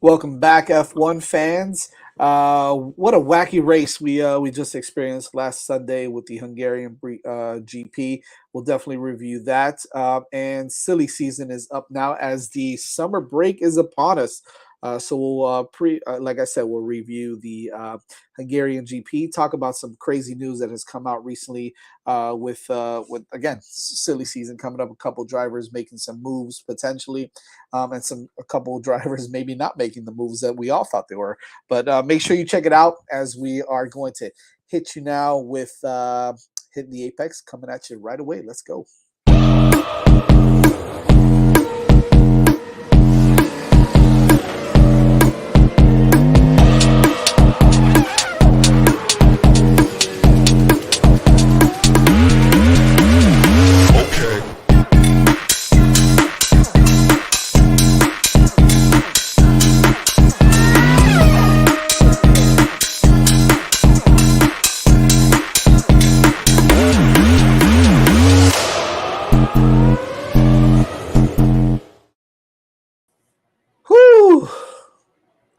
Welcome back, F1 fans. What a wacky race we just experienced last Sunday with the Hungarian GP. We'll definitely review that. And silly season is up now as the summer break is upon us. So we'll like I said, we'll review the Hungarian GP. Talk about some crazy news that has come out recently with again silly season coming up. A couple drivers making some moves potentially, and a couple drivers maybe not making the moves that we all thought they were. But make sure you check it out as we are going to hit you now with hitting the apex coming at you right away. Let's go.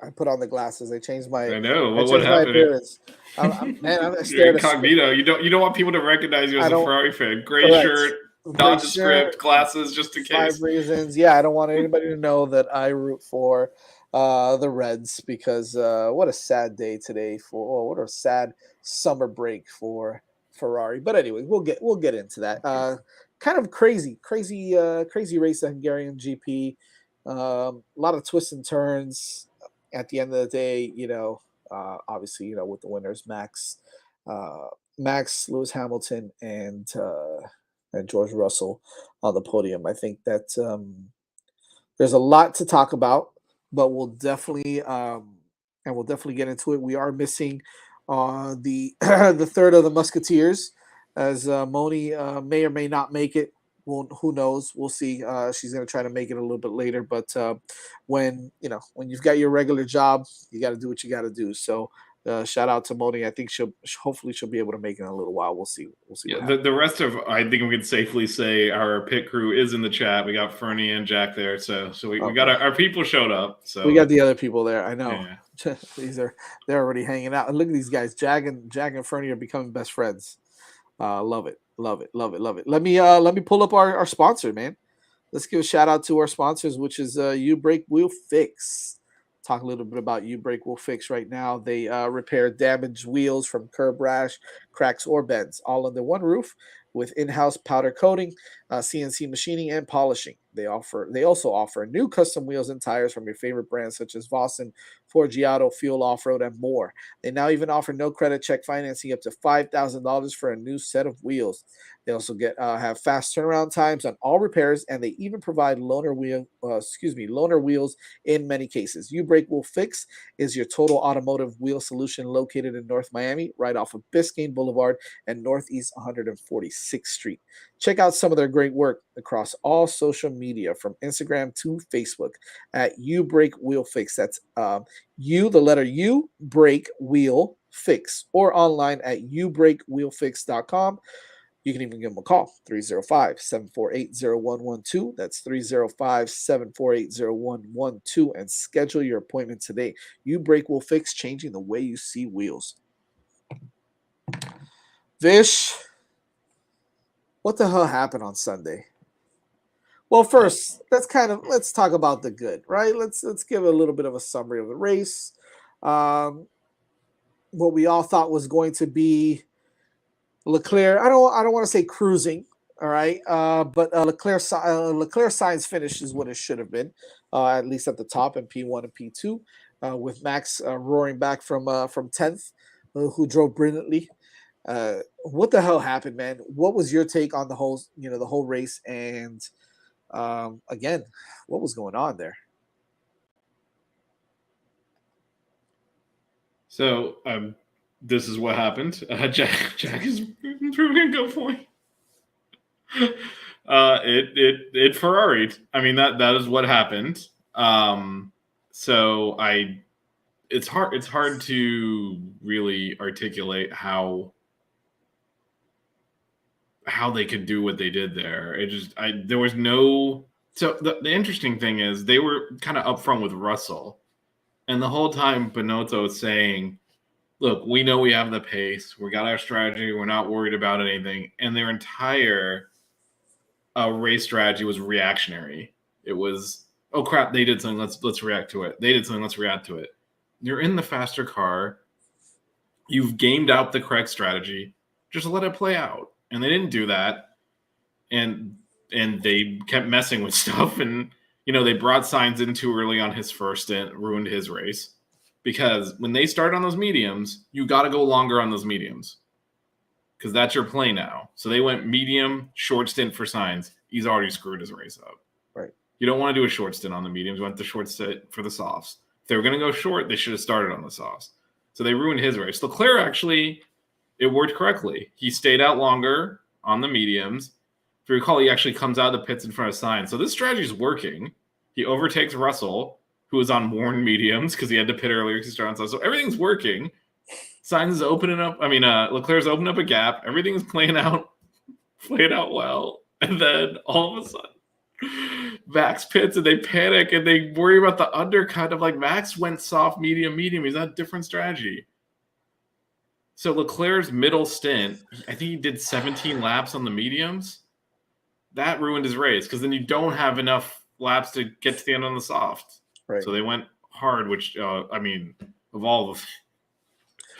I put on the glasses. I changed my. I know. What happened? My appearance. I'm You're incognito. You don't want people to recognize you as a Ferrari fan. Gray shirt, nondescript, glasses, just in case. 5 reasons. Yeah, I don't want anybody to know that I root for the Reds because what a sad day today what a sad summer break for Ferrari. But anyway, we'll get into that. Kind of crazy race at Hungarian GP. A lot of twists and turns. At the end of the day, obviously, with the winners, Max, Lewis Hamilton, and George Russell on the podium. I think that there's a lot to talk about, but we'll definitely get into it. We are missing the the third of the Musketeers, as Moni may or may not make it. Well, who knows? We'll see. She's going to try to make it a little bit later, but when you've got your regular job, you got to do what you got to do. So shout out to Moni. I think hopefully she'll be able to make it in a little while. We'll see. Yeah, the rest of, I think we can safely say our pit crew is in the chat. We got Fernie and Jack there, so we got our people showed up. So we got the other people there. I know. Yeah. They're already hanging out. And look at these guys. Jack and Fernie are becoming best friends. Love it. Let me pull up our sponsor, man. Let's give a shout out to our sponsors, which is U Brake Wheel Fix. Talk a little bit about U Brake Wheel Fix right now. They repair damaged wheels from curb rash, cracks, or bends, all under one roof with in-house powder coating, CNC machining, and polishing. They also offer new custom wheels and tires from your favorite brands such as Vossen, Forgiato, Fuel Off-Road, and more. They now even offer no credit check financing up to $5,000 for a new set of wheels. They also have fast turnaround times on all repairs, and they even provide loaner wheels in many cases. U Brake Wheel Fix is your total automotive wheel solution located in North Miami, right off of Biscayne Boulevard and Northeast 146th Street. Check out some of their great work across all social media, from Instagram to Facebook, at U Brake Wheel Fix. That's U, the letter U, Brake Wheel Fix, or online at ubrakewheelfix.com. You can even give them a call, 305-748-0112. That's 305-748-0112, and schedule your appointment today. U Brake Wheel Fix, changing the way you see wheels. Vish, what the hell happened on Sunday? Well, first, let's talk about the good, right? Let's give a little bit of a summary of the race. What we all thought was going to be Leclerc. I don't want to say cruising, all right, but Leclerc Sainz finish is what it should have been, at least at the top in P1 and P2, with Max roaring back from 10th, who drove brilliantly. What the hell happened, man? What was your take on the whole race? And again, what was going on there? So this is what happened. Jack is proving a good point. It Ferrari'd. I mean, that is what happened. So it's hard to really articulate how they could do what they did there. There was no. So the interesting thing is they were kind of upfront with Russell And the whole time, Binotto is saying, look, we know we have the pace. We got our strategy. We're not worried about anything. And their entire race strategy was reactionary. It was, oh, crap, they did something. Let's react to it. They did something. Let's react to it. You're in the faster car. You've gamed out the correct strategy. Just let it play out. And they didn't do that. And they kept messing with stuff. And, they brought Sainz in too early on his first stint, ruined his race. Because when they start on those mediums, you got to go longer on those mediums. Because that's your play now. So they went medium, short stint for Sainz. He's already screwed his race up. Right. You don't want to do a short stint on the mediums. You want the short stint for the softs. If they were going to go short, they should have started on the softs. So they ruined his race. Leclerc actually, it worked correctly. He stayed out longer on the mediums. If you recall, he actually comes out of the pits in front of Sainz. So this strategy is working. He overtakes Russell, who was on worn mediums because he had to pit earlier because he started on softs. So everything's working. Sainz is opening up. Leclerc's opening up a gap. Everything is playing out well. And then all of a sudden, Max pits and they panic and they worry about the undercut of Max went soft, medium. He's on a different strategy. So Leclerc's middle stint, I think he did 17 laps on the mediums. That ruined his race because then you don't have enough laps to get to the end on the soft. Right. So they went hard, which, of all of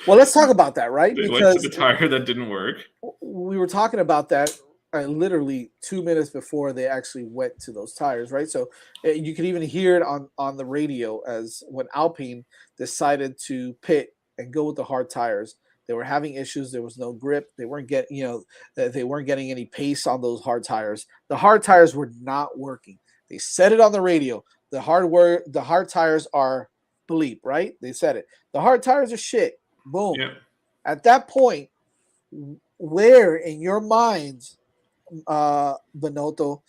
well, let's talk about that, right? They because went to the tire that didn't work. We were talking about that literally 2 minutes before they actually went to those tires, right? So you could even hear it on the radio as when Alpine decided to pit and go with the hard tires. They were having issues. There was no grip. They weren't getting, they weren't getting any pace on those hard tires. The hard tires were not working. They said it on the radio. The hard tires are bleep, right? They said it. The hard tires are shit. Boom. Yep. At that point, where in your mind, Binotto,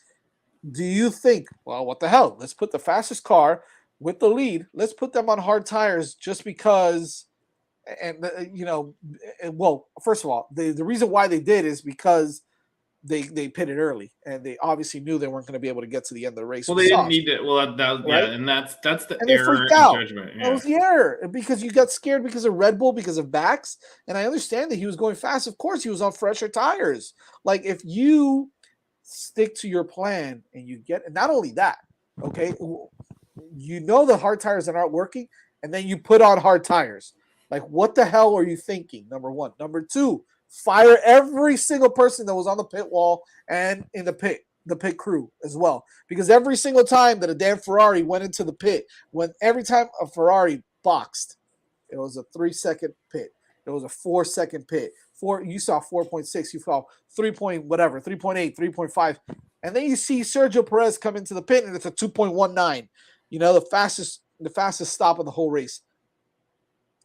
do you think, well, what the hell? Let's put the fastest car with the lead. Let's put them on hard tires just because. And well, first of all, the reason why they did is because they pitted early, and they obviously knew they weren't going to be able to get to the end of the race. Well, they didn't need it. Well, right? Yeah, and that's the and error in judgment. Yeah. That was the error because you got scared because of Red Bull, because of Max, and I understand that he was going fast. Of course, he was on fresher tires. If you stick to your plan and you get, and not only that, okay, the hard tires are not working, and then you put on hard tires. What the hell are you thinking? Number one. Number two, fire every single person that was on the pit wall and in the pit crew as well. Because every single time that a damn Ferrari went into the pit, every time a Ferrari boxed, it was a 3-second pit. It was a 4-second pit. You saw 4.6, you saw 3.8, 3.5. And then you see Sergio Perez come into the pit and it's a 2.19. The fastest stop of the whole race.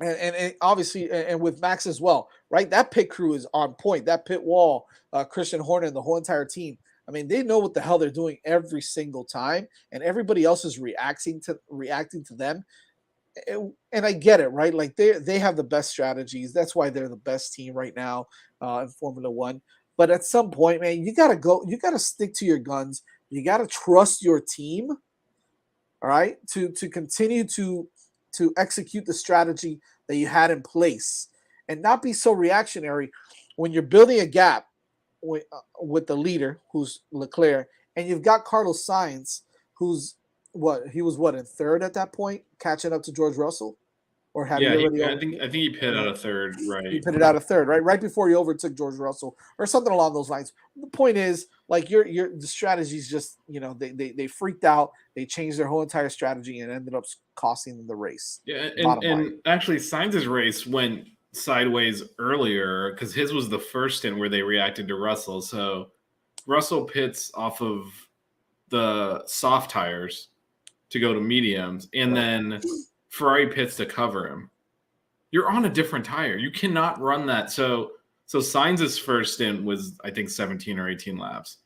And obviously, and with Max as well, right? That pit crew is on point. That pit wall, Christian Horner and the whole entire team. They know what the hell they're doing every single time, and everybody else is reacting to them. And I get it, right? They have the best strategies. That's why they're the best team right now in Formula One. But at some point, man, you gotta stick to your guns. You gotta trust your team, all right, to continue to execute the strategy that you had in place and not be so reactionary when you're building a gap with the leader, who's Leclerc, and you've got Carlos Sainz, who's he was in third at that point, catching up to George Russell, or had he already? I think he pitted out of third, right? He pitted out of third, right before he overtook George Russell, or something along those lines. The point is, the strategies just, they freaked out. They changed their whole entire strategy and ended up costing them the race. Yeah, and actually, Sainz's race went sideways earlier because his was the first stint where they reacted to Russell. So Russell pits off of the soft tires to go to mediums, and then Ferrari pits to cover him. You're on a different tire. You cannot run that. So Sainz's first stint was, I think, 17 or 18 laps.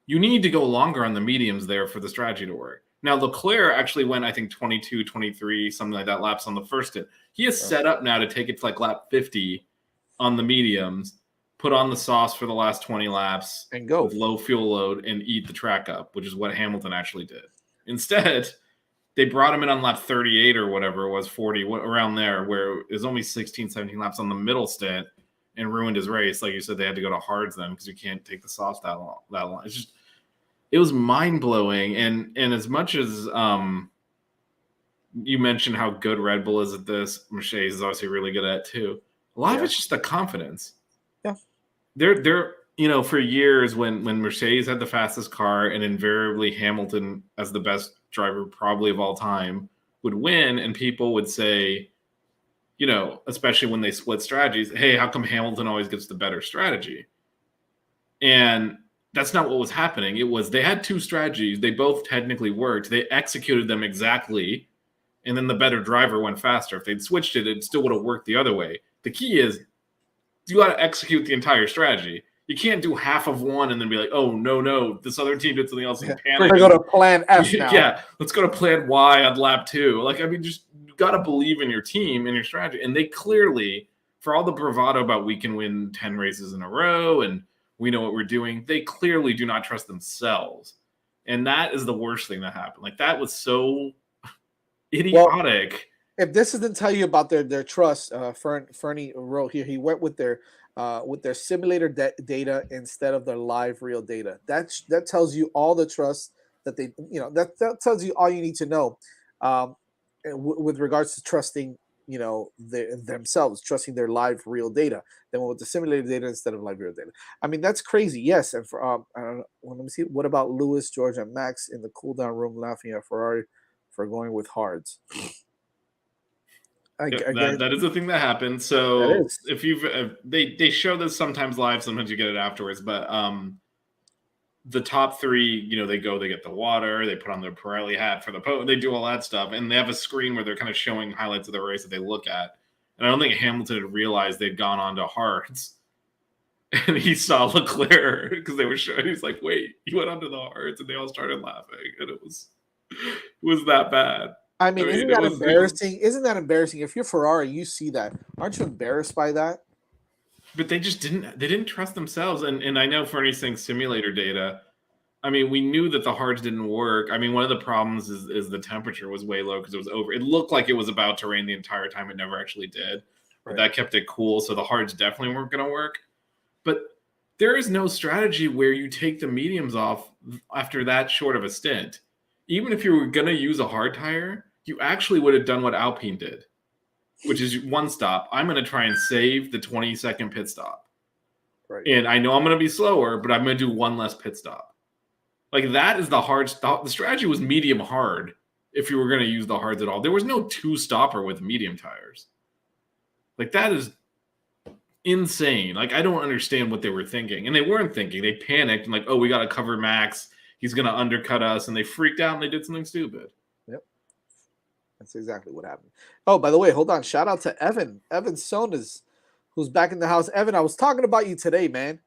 You need to go longer on the mediums there for the strategy to work. Now, Leclerc actually went, I think, 22, 23, something like that, laps on the first stint. He is set up now to take it to lap 50 on the mediums, put on the sauce for the last 20 laps, and go with low fuel load and eat the track up, which is what Hamilton actually did. Instead, they brought him in on lap 38 or whatever it was, 40, around there, where it was only 16, 17 laps on the middle stint and ruined his race. Like you said, they had to go to hards then because you can't take the softs that long. It's just, it was mind-blowing. And as much as you mentioned how good Red Bull is at this, Mercedes is obviously really good at it too. A lot of it's just the confidence. Yeah. They're for years when Mercedes had the fastest car and invariably Hamilton as the best driver probably of all time would win, and people would say, especially when they split strategies, hey, how come Hamilton always gets the better strategy? And that's not what was happening. It was they had two strategies. They both technically worked. They executed them exactly, and then the better driver went faster. If they'd switched it, it still would have worked the other way. The key is you got to execute the entire strategy. You can't do half of one and then be like, oh, no, this other team did something else and panic. We're going to go to plan F now. Yeah, let's go to plan Y on lap 2. Just you got to believe in your team and your strategy. And they clearly, for all the bravado about we can win 10 races in a row and we know what we're doing, they clearly do not trust themselves. And that is the worst thing that happened. That was so idiotic. Well, if this doesn't tell you about their trust, Fernie wrote here, he went with their simulator data instead of their live real data. That tells you all the trust that they, that tells you all you need to know with regards to trusting, themselves, trusting their live real data. Then with the simulated data instead of live real data. I mean, that's crazy. Yes. And for let me see. What about Lewis, George, and Max in the cool down room laughing at Ferrari for going with hards? That is the thing that happens. So if you've they show this sometimes live, sometimes you get it afterwards. But the top 3, they get the water, they put on their Pirelli hat for the podium, they do all that stuff, and they have a screen where they're kind of showing highlights of the race that they look at. And I don't think Hamilton had realized they'd gone on to hards, and he saw Leclerc because they were showing. He's like, "Wait, you went onto the hards," and they all started laughing, and it was that bad. I mean, isn't that embarrassing? Isn't that embarrassing? If you're Ferrari, you see that. Aren't you embarrassed by that? But they just didn't trust themselves. And I know Fernie's saying simulator data. I mean, we knew that the hards didn't work. I mean, one of the problems is the temperature was way low because it was over. It looked like it was about to rain the entire time. It never actually did. But that kept it cool. So the hards definitely weren't going to work. But there is no strategy where you take the mediums off after that short of a stint. Even if you were going to use a hard tire, you actually would have done what Alpine did, which is one stop. I'm going to try and save the 20-second pit stop. Right. And I know I'm going to be slower, but I'm going to do one less pit stop. That is the hard stop. The strategy was medium hard if you were going to use the hards at all. There was no 2-stopper with medium tires. That is insane. I don't understand what they were thinking. And they weren't thinking. They panicked and oh, we got to cover Max. He's going to undercut us. And they freaked out and they did something stupid. That's exactly what happened. Oh, by the way, hold on. Shout out to Evan Sonas, who's back in the house. Evan, I was talking about you today, man.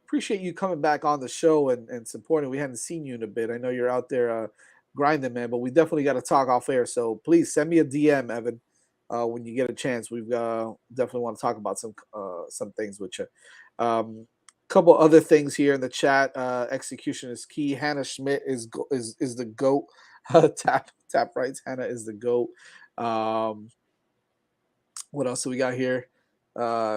Appreciate you coming back on the show and supporting. We hadn't seen you in a bit. I know you're out there grinding, man, but we definitely got to talk off air. So please send me a DM, Evan, when you get a chance. We've definitely want to talk about some things with you. Couple other things here in the chat. Execution is key. Hannah Schmidt is the GOAT. Tap rights. Hannah is the GOAT. What else do we got here?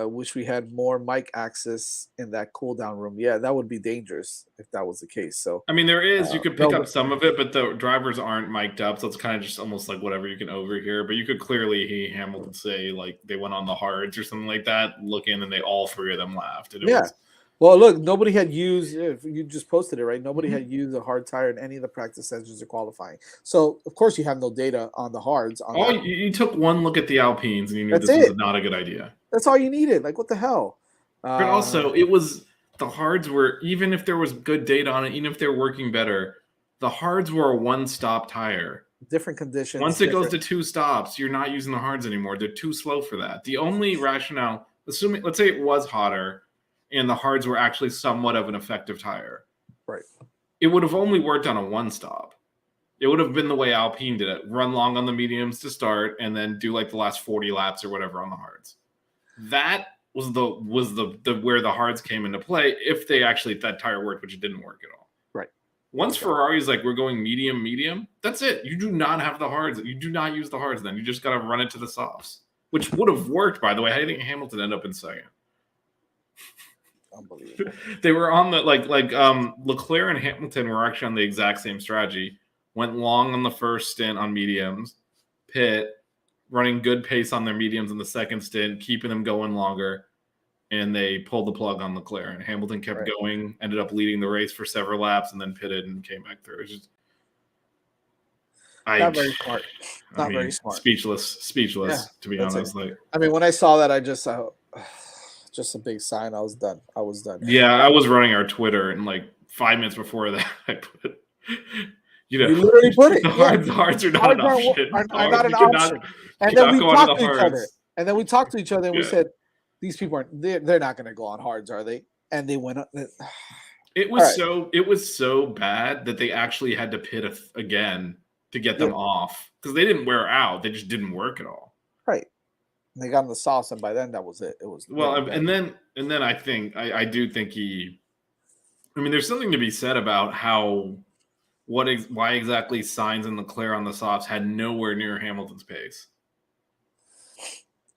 Wish we had more mic access in that cool down room. Yeah, that would be dangerous if that was the case. So I mean, there is. You could pick up some of it, but the drivers aren't mic'd up, so it's kind of just almost like whatever you can overhear. But you could clearly hear Hamilton say they went on the hards or something like that. Look in, and all 3 of them laughed. And it was, well, look, nobody had used, if you just posted it, right? Nobody had used a hard tire in any of the practice sessions or qualifying. So, of course, you have no data on the hards. You took one look at the Alpines and you knew this was not a good idea. That's all you needed. What the hell? But also, it was, the hards were, even if there was good data on it, even if they're working better, the hards were a one-stop tire. Different conditions. Once it goes to 2 stops, you're not using the hards anymore. They're too slow for that. The only rationale, let's say it was hotter, and the hards were actually somewhat of an effective tire. Right. It would have only worked on a 1-stop. It would have been the way Alpine did it. Run long on the mediums to start and then do the last 40 laps or whatever on the hards. That was the where the hards came into play if they actually, that tire worked, which it didn't work at all. Right. Once Ferrari's like, we're going medium, that's it. You do not have the hards. You do not use the hards then. You just got to run it to the softs, which would have worked, by the way. How do you think Hamilton ended up in second? Unbelievable. They were on the Leclerc and Hamilton were actually on the exact same strategy. Went long on the first stint on mediums, pit, running good pace on their mediums in the second stint, keeping them going longer. And they pulled the plug on Leclerc, and Hamilton kept going, ended up leading the race for several laps, and then pitted and came back through. It's just, not very smart. Very smart. Speechless, yeah, to be honest. When I saw that, I just a big sign. I was done. Yeah, I was running our Twitter, and like 5 minutes before that, I put, you literally put it. The hards are not an option. Are not an option. And then we talked to each other. And then we talked to each other, and we said, these people aren't. They're not going to go on hards, are they? And they went up. It was so bad that they actually had to pit again to get them off because they didn't wear out. They just didn't work at all. Right. And they got in the sauce, and by then that was it. It was and then I think I do think he. I mean, there's something to be said about why exactly Sainz and Leclerc on the softs had nowhere near Hamilton's pace.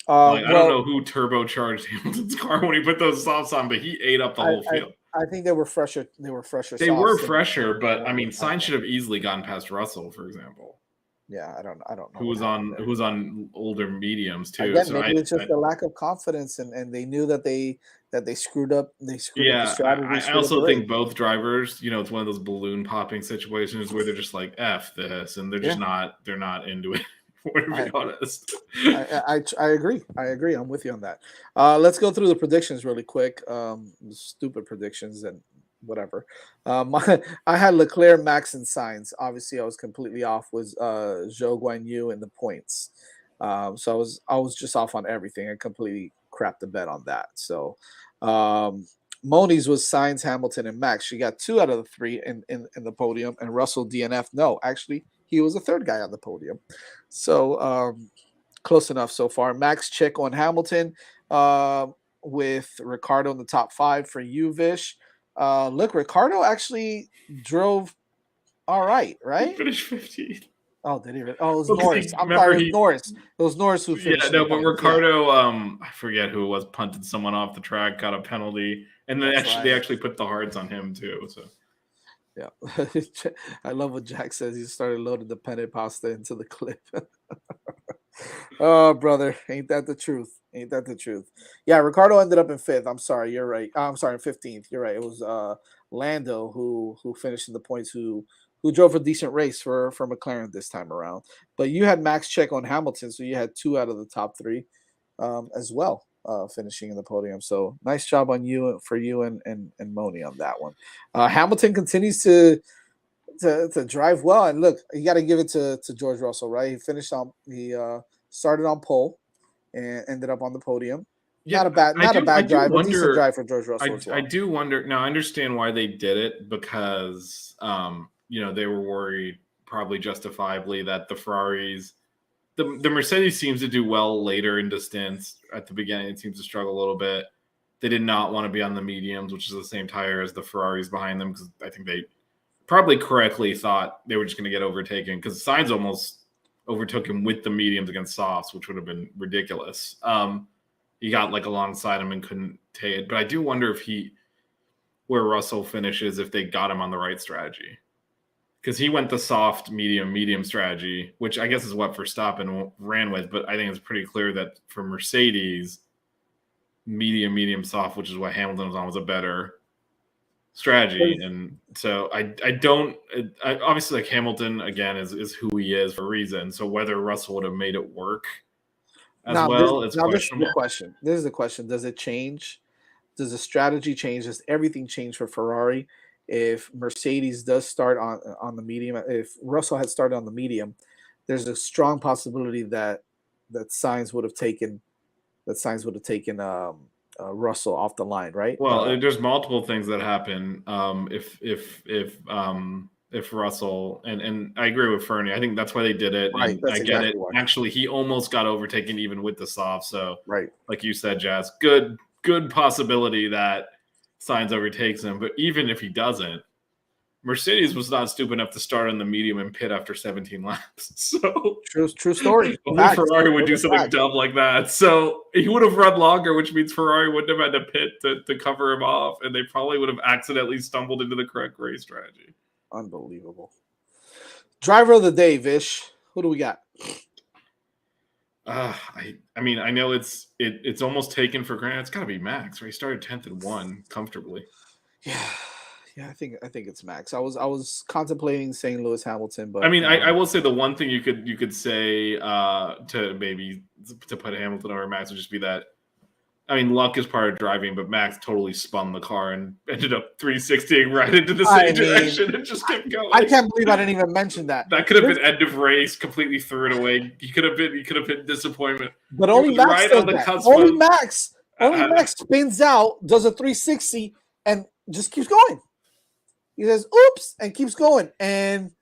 I don't know who turbocharged Hamilton's car when he put those softs on, but he ate up the whole field. I think they were fresher. They were fresher. They were fresher, but Sainz should have easily gotten past Russell, for example. Yeah, I don't know. Who was on older mediums too? Again, maybe it's just a lack of confidence, and they knew that they screwed up. They screwed up the strategy. I also think both drivers, it's one of those balloon popping situations where they're just like F this, and they're just not. They're not into it. To be honest, I agree. I'm with you on that. Let's go through the predictions really quick. Stupid predictions and whatever. I had Leclerc, Max, and Sainz. Obviously, I was completely off with Zhou Guanyu and the points. So I was just off on everything. I completely crapped the bet on that. So Moni's was Sainz, Hamilton, and Max. She got 2 out of the 3 in the podium, and Russell DNF. No, actually, he was the third guy on the podium. So close enough so far. Max check on Hamilton with Ricardo in the top 5 for you, Vish. Look, Ricardo actually drove all right? He finished 15th. Oh, did he? Oh, it was Norris. I'm sorry, it was Norris. It was Norris who finished. Yeah, no, but Ricardo, I forget who it was, punted someone off the track, got a penalty, and then they actually put the hards on him too. So. Yeah, I love what Jack says. He started loading the penne pasta into the clip. Oh, brother, ain't that the truth? Yeah, Ricardo ended up in 5th. I'm sorry, you're right. I'm sorry, in 15th. You're right. It was Lando who finished in the points, who drove a decent race for McLaren this time around. But you had Max check on Hamilton, so you had 2 out of the top 3 as well. Finishing in the podium. So nice job on you and Moni on that one. Hamilton continues to drive well, and look, you got to give it to George Russell, right? He started on pole and ended up on the podium. Yeah, not a bad drive, but decent drive for George Russell as well. I do wonder. Now I understand why they did it, because they were worried, probably justifiably, that the Ferraris. The Mercedes seems to do well later in distance. At the beginning, it seems to struggle a little bit. They did not want to be on the mediums, which is the same tire as the Ferraris behind them, because I think they probably correctly thought they were just going to get overtaken, because Sainz almost overtook him with the mediums against softs, which would have been ridiculous. He got alongside him and couldn't take it. But I do wonder where Russell finishes, if they got him on the right strategy. Because he went the soft, medium strategy, which I guess is what Verstappen ran with. But I think it's pretty clear that for Mercedes, medium, soft, which is what Hamilton was on, was a better strategy. And so I obviously, Hamilton, again, is who he is for a reason. So whether Russell would have made it work it's questionable. This is the question. Does it change? Does the strategy change? Does everything change for Ferrari? If Mercedes does start on the medium, if Russell had started on the medium, there's a strong possibility that Sainz would have taken Russell off the line, right? Well, there's multiple things that happen if Russell and I agree with Fernie. I think that's why they did it. Right, I get it. Why. Actually, he almost got overtaken even with the soft. So, right, like you said, Jazz, good possibility that Sainz overtakes him, but even if he doesn't, Mercedes was not stupid enough to start on the medium and pit after 17 laps. So true story. Only Ferrari would do something dumb like that. So he would have run longer, which means Ferrari wouldn't have had to pit to cover him off, and they probably would have accidentally stumbled into the correct race strategy. Unbelievable. Driver of the day, Vish. Who do we got? I mean, I know it's almost taken for granted. It's got to be Max, right? He started 10th and won comfortably. Yeah, I think it's Max. I was contemplating saying Lewis Hamilton, but I mean, I will say the one thing you could say to maybe to put Hamilton over Max would just be that, I mean, luck is part of driving, but Max totally spun the car and ended up 360ing right into the same direction and just kept going. I can't believe I didn't even mention that. That could have been end of race, completely threw it away. He could have been disappointment. But only Max right does on the that. cusp Only of, Max spins out, does a 360, and just keeps going. He says, "Oops," and keeps going, and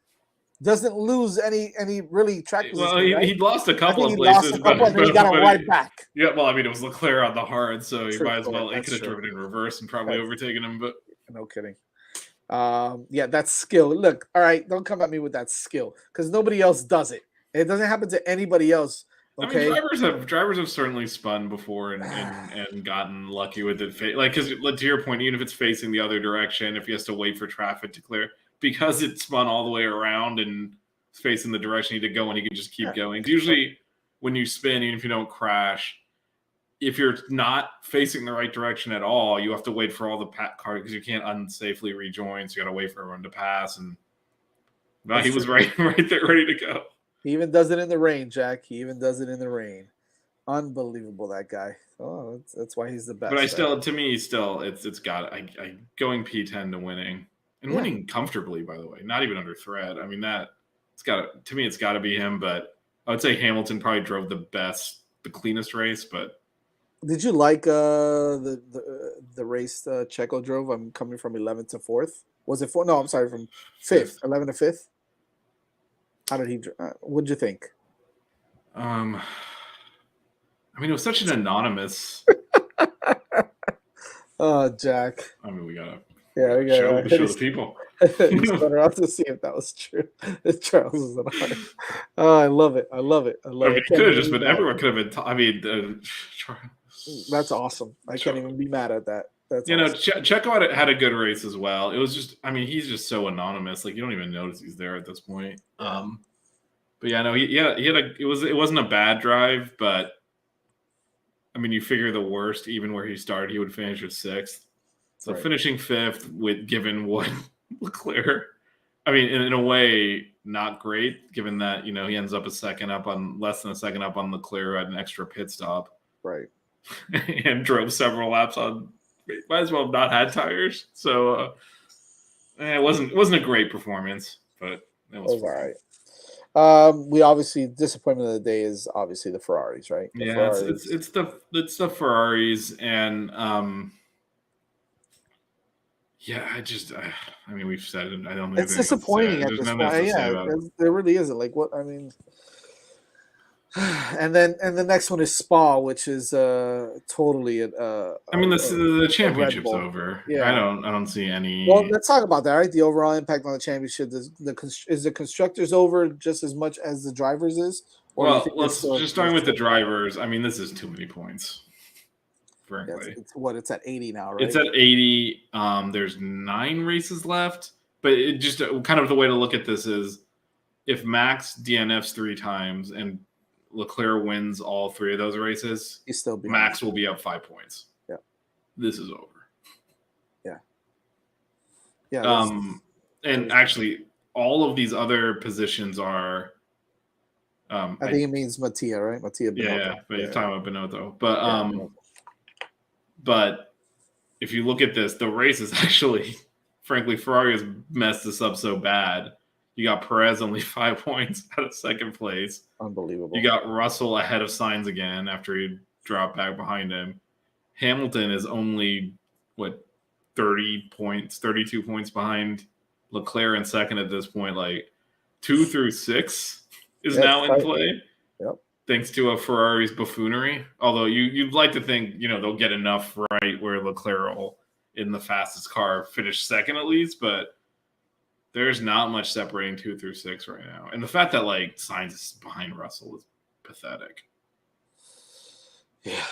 doesn't lose any really track position. Well, he lost a couple of Lost places, a couple, and then he got it right back. Yeah, well, I mean, it was Leclerc on the hard, so he might as well. He could have true. driven in reverse and probably overtaken him, but no kidding. Yeah, that's skill. Look, all right, don't come at me with that skill because nobody else does it. It doesn't happen to anybody else. Okay, I mean, drivers have certainly spun before and gotten lucky with it. Like, because to your point, even if it's facing the other direction, if he has to wait for traffic to clear, because it spun all the way around and facing the direction you need to go, and he can just keep going. Usually, when you spin, even if you don't crash, if you're not facing the right direction at all, you have to wait for all the cars because you can't unsafely rejoin. So you got to wait for everyone to pass. And he was right there, ready to go. He even does it in the rain, Jack. He even does it in the rain. Unbelievable, that guy. Oh, that's why he's the best. But to me, it's got going P10 to winning and winning comfortably. By the way, not even under threat. I mean it's got to be him. But I would say Hamilton probably drove the cleanest race. But did you like the race Checo drove? I'm coming from 11th to 4th. Was it 4? No, I'm sorry, from 5th, 11 to 5th. How did he? What'd you think? I mean, it was such an anonymous. Oh, Jack. I mean, we gotta show the people. Better off to see if that was true. Charles is an art. Oh, I love it. I mean, it could have just been. Everyone could have been. That's awesome. I can't even be mad at that. That's awesome. Checo had a good race as well. It was just, I mean, he's just so anonymous. Like, you don't even notice he's there at this point. But yeah, no, it wasn't a bad drive, but I mean, you figure the worst, even where he started, he would finish at 6th. So finishing 5th given what Leclerc, I mean, in a way, not great, given that, he ends up less than a second up on Leclerc at an extra pit stop. Right. And drove several laps on. Might as well have not had tires. So it wasn't a great performance, but it was all right. We obviously, disappointment of the day is obviously the Ferraris, right? It's the Ferraris, and I mean, we've said it. I don't think it's disappointing at this point. Yeah, there really isn't. Like, what I mean. And the next one is Spa, which is totally. I mean, the championship's over. Yeah. I don't see any. Well, let's talk about that. Right, the overall impact on the championship is the constructors over just as much as the drivers is. Well, let's just starting with the drivers. I mean, this is too many points. Frankly, it's at 80 now, right? It's at 80. There's 9 races left, but it just kind of the way to look at this is if Max DNFs 3 times and Leclerc wins all 3 of those races, Max will be up 5 points. Yeah. This is over. Yeah. Yeah. And actually, all of these other positions are. I think it means Mattia, right? Mattia Binotto. Yeah, but you're talking about Binotto. But if you look at this, the race is actually, frankly, Ferrari has messed this up so bad. You got Perez only 5 points out of 2nd place. Unbelievable. You got Russell ahead of Sainz again after he dropped back behind him. Hamilton is only, 32 points behind Leclerc in 2nd at this point. Like 2 through 6 is now in play. Yep. Thanks to a Ferrari's buffoonery. Although you'd like to think, they'll get enough right where Leclerc will, in the fastest car, finish 2nd at least. But there's not much separating 2 through 6 right now, and the fact that like Sainz is behind Russell is pathetic. Yeah.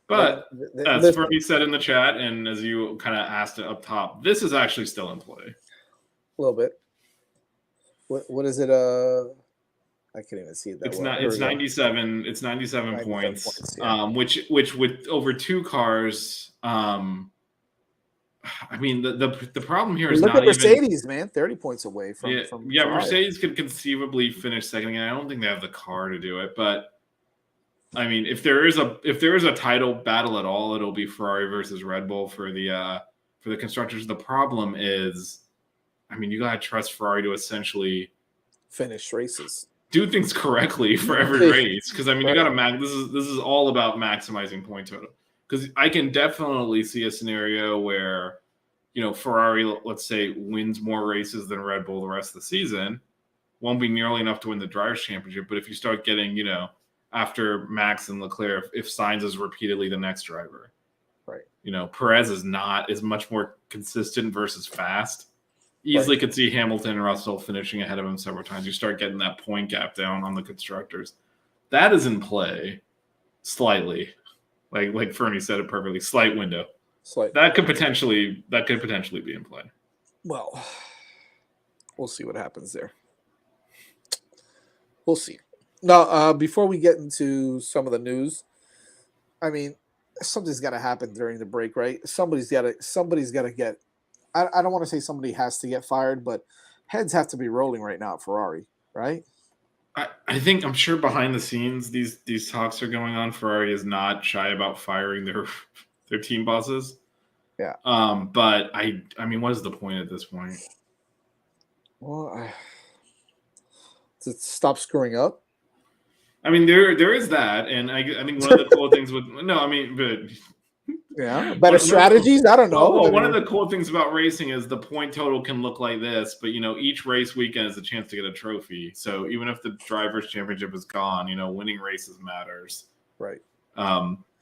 But as Fergie said in the chat, and as you kind of asked it up top, this is actually still in play. A little bit. What is it? I can't even see it that well. It's 97. It's 97 points. Yeah. Which with over 2 cars. I mean, the problem here is look not at Mercedes, man, 30 points away from. Yeah, from Mercedes could conceivably finish second. I don't think they have the car to do it, but I mean, if there is a title battle at all, it'll be Ferrari versus Red Bull for the constructors. The problem is, I mean, you gotta trust Ferrari to essentially finish races, do things correctly for every race. Because I mean, you gotta this is all about maximizing point total. Because I can definitely see a scenario where, Ferrari, let's say, wins more races than Red Bull the rest of the season, won't be nearly enough to win the Drivers' Championship. But if you start getting, after Max and Leclerc, if Sainz is repeatedly the next driver, right? Perez is much more consistent versus fast. Easily could see Hamilton and Russell finishing ahead of him several times. You start getting that point gap down on the constructors. That is in play slightly. Like Fernie said it perfectly, slight window. That could potentially be in play. Well, we'll see what happens there. We'll see. Now, before we get into some of the news, I mean, something's got to happen during the break, right? Somebody's got to get. I don't want to say somebody has to get fired, but heads have to be rolling right now at Ferrari, right? I think, I'm sure behind the scenes, these talks are going on. Ferrari is not shy about firing their team bosses. Yeah. But I mean, what is the point at this point? Well, to stop screwing up. I mean, there is that, and I think one of the cool things better strategies. I don't know. Well, one of the cool things about racing is the point total can look like this, but each race weekend is a chance to get a trophy. So even if the Drivers' Championship is gone, winning races matters. Right.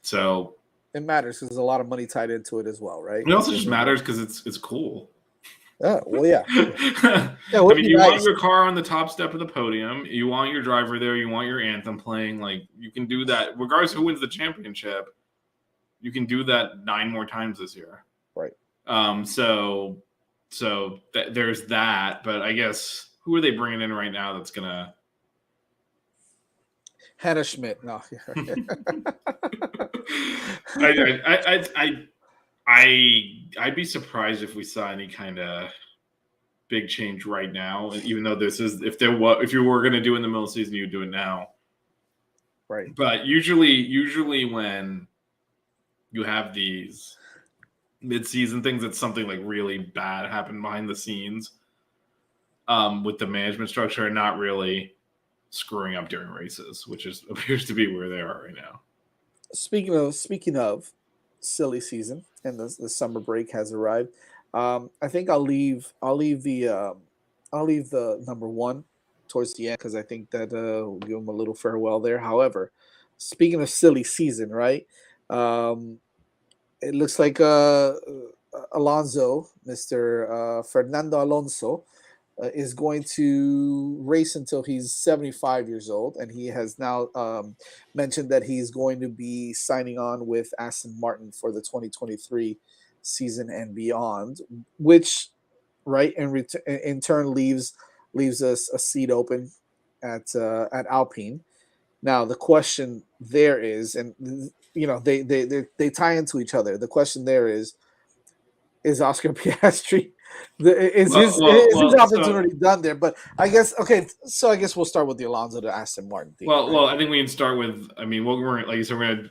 So it matters because there's a lot of money tied into it as well, right? It also just matters because it's cool. Well, yeah. I mean, you want your car on the top step of the podium. You want your driver there. You want your anthem playing. Like, you can do that regardless of who wins the championship. You can do that 9 more times this year. Right. So there's that. But I guess, who are they bringing in right now that's going to... Hannah Schmidt. No. I'd be surprised if we saw any kind of big change right now. Even though this is, if you were going to do it in the middle of the season, you'd do it now. Right. But usually when you have these mid-season things, it's something like really bad happened behind the scenes with the management structure and not really screwing up during races, which appears to be where they are right now. Speaking of silly season, and the summer break has arrived. I think I'll leave the number 1 towards the end because I think that we'll give them a little farewell there. However, speaking of silly season, right? It looks like Alonso, Mr. Fernando Alonso, is going to race until he's 75 years old, and he has now mentioned that he's going to be signing on with Aston Martin for the 2023 season and beyond, which, right, in turn leaves us a seat open at Alpine. Now the question there is, and they tie into each other. The question there is Oscar Piastri? Is his opportunity done there? But I guess we'll start with the Alonso to Aston Martin thing. Well, I think we can start with. I mean, we're like you said, we're gonna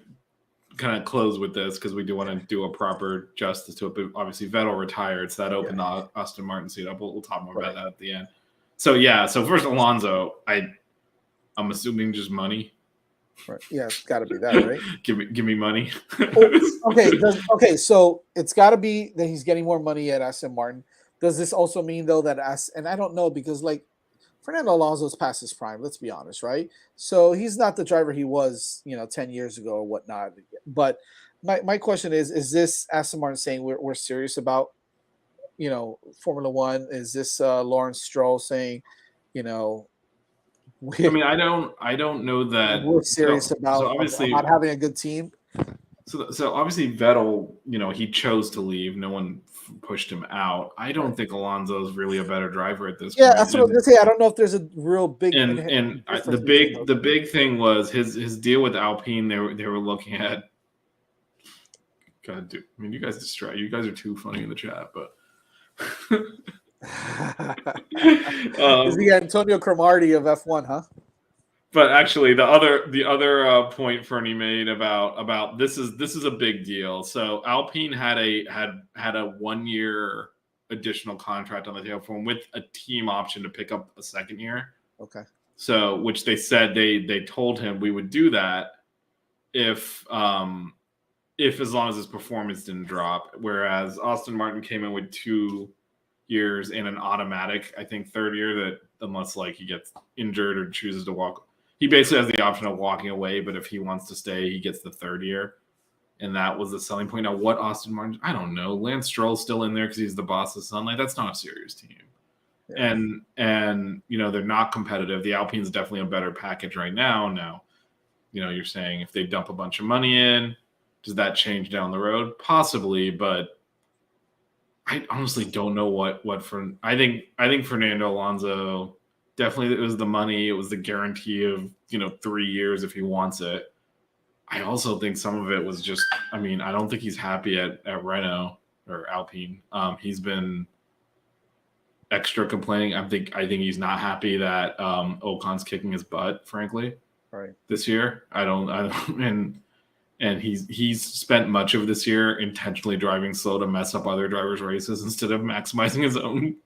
kind of close with this because we do want to do a proper justice to it. But obviously, Vettel retired, so that opened the Aston Martin seat up. We'll talk more about that at the end. So first Alonso, I'm assuming just money. Right. Yeah, it's got to be that, right? give me money. Okay. So it's got to be that he's getting more money at Aston Martin. Does this also mean though that and I don't know because like Fernando Alonso's past his prime. Let's be honest, right? So he's not the driver he was, 10 years ago or whatnot. But my question is this Aston Martin saying we're serious about, Formula One? Is this Lawrence Stroll saying, I mean, I don't know that we're serious so obviously about having a good team? So obviously Vettel, he chose to leave. No one pushed him out. I don't think Alonso is really a better driver at this point. That's what I was gonna say. I don't know if there's a real big the big thing was his deal with Alpine. They were looking at. God, dude. I mean, you guys distract. You guys are too funny in the chat, but. Is the Antonio Cromartie of F1, huh? But actually, the other point Fernie made about this is a big deal. So Alpine had a 1 year additional contract on the table for him with a team option to pick up a second year. Okay. So which they said they told him we would do that if as long as his performance didn't drop. Whereas Aston Martin came in with 2 years and an automatic, I think, third year that unless he gets injured or chooses to walk. He basically has the option of walking away, but if he wants to stay, he gets the third year. And that was the selling point. Now, what Aston Martin, I don't know. Lance Stroll's still in there because he's the boss's son. That's not a serious team. Yeah. And they're not competitive. The Alpine's definitely a better package right now. Now, you're saying if they dump a bunch of money in, does that change down the road? Possibly, but I honestly don't know what I think Fernando Alonso. Definitely, it was the money. It was the guarantee of 3 years if he wants it. I also think some of it was just. I mean, I don't think he's happy at Renault or Alpine. He's been extra complaining. I think he's not happy that Ocon's kicking his butt. Frankly, right this year, I don't, and he's spent much of this year intentionally driving slow to mess up other drivers' races instead of maximizing his own.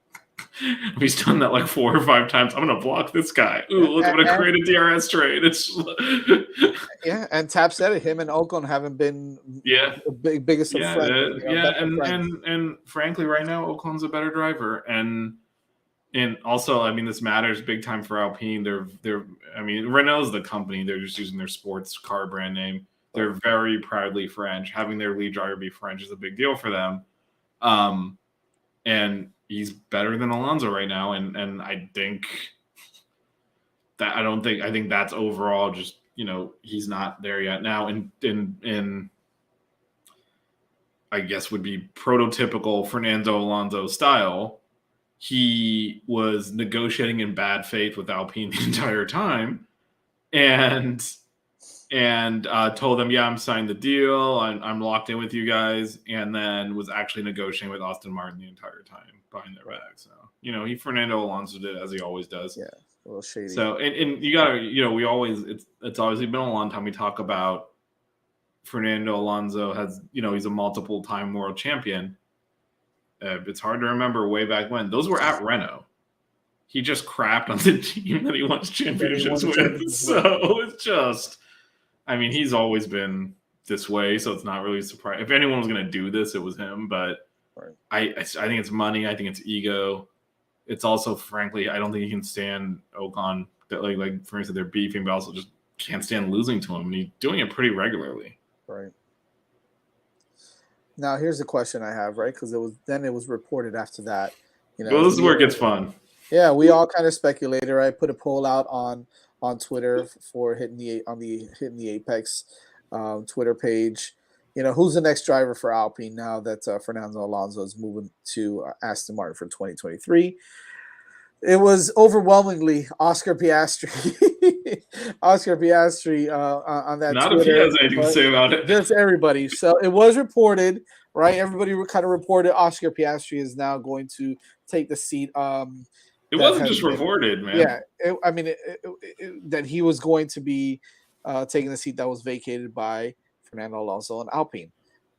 He's done that 4 or 5 times. I'm gonna block this guy. Ooh, look, I'm gonna create a DRS trade. It's and Tap said it. Him and Ocon haven't been the biggest of friends. And frankly, right now Ocon's a better driver, and also, I mean, this matters big time for Alpine. I mean, Renault's the company. They're just using their sports car brand name. They're very proudly French. Having their lead driver be French is a big deal for them. And he's better than Alonso right now. And I think that I think that's overall just, he's not there yet. Now in I guess would be prototypical Fernando Alonso style. He was negotiating in bad faith with Alpine the entire time. And told them, I'm signing the deal. I'm locked in with you guys. And then was actually negotiating with Aston Martin the entire time behind their back. So, Fernando Alonso did as he always does. Yeah, a little shady. So, and you gotta, we always, it's obviously been a long time we talk about Fernando Alonso has, he's a multiple time world champion. It's hard to remember way back when. Those were at Renault. He just crapped on the team that he wants championships with. So it's just... I mean, he's always been this way, so it's not really surprising. If anyone was going to do this, it was him. But I think it's money. I think it's ego. It's also, frankly, I don't think he can stand Ocon. That like for instance, they're beefing, but also just can't stand losing to him. And he's doing it pretty regularly. Right. Now, here's the question I have, right? Because it was reported after that. Well, this is where it gets fun. Yeah, we all kind of speculated. I put a poll out on Twitter for hitting the Apex Twitter page. Who's the next driver for Alpine now that Fernando Alonso is moving to Aston Martin for 2023? It was overwhelmingly Oscar Piastri. Oscar Piastri on that. Not Twitter, if he has anything to say about it. Just everybody. So it was reported, right? Everybody kind of reported Oscar Piastri is now going to take the seat. It wasn't just reported, man. Yeah, that he was going to be taking the seat that was vacated by Fernando Alonso and Alpine.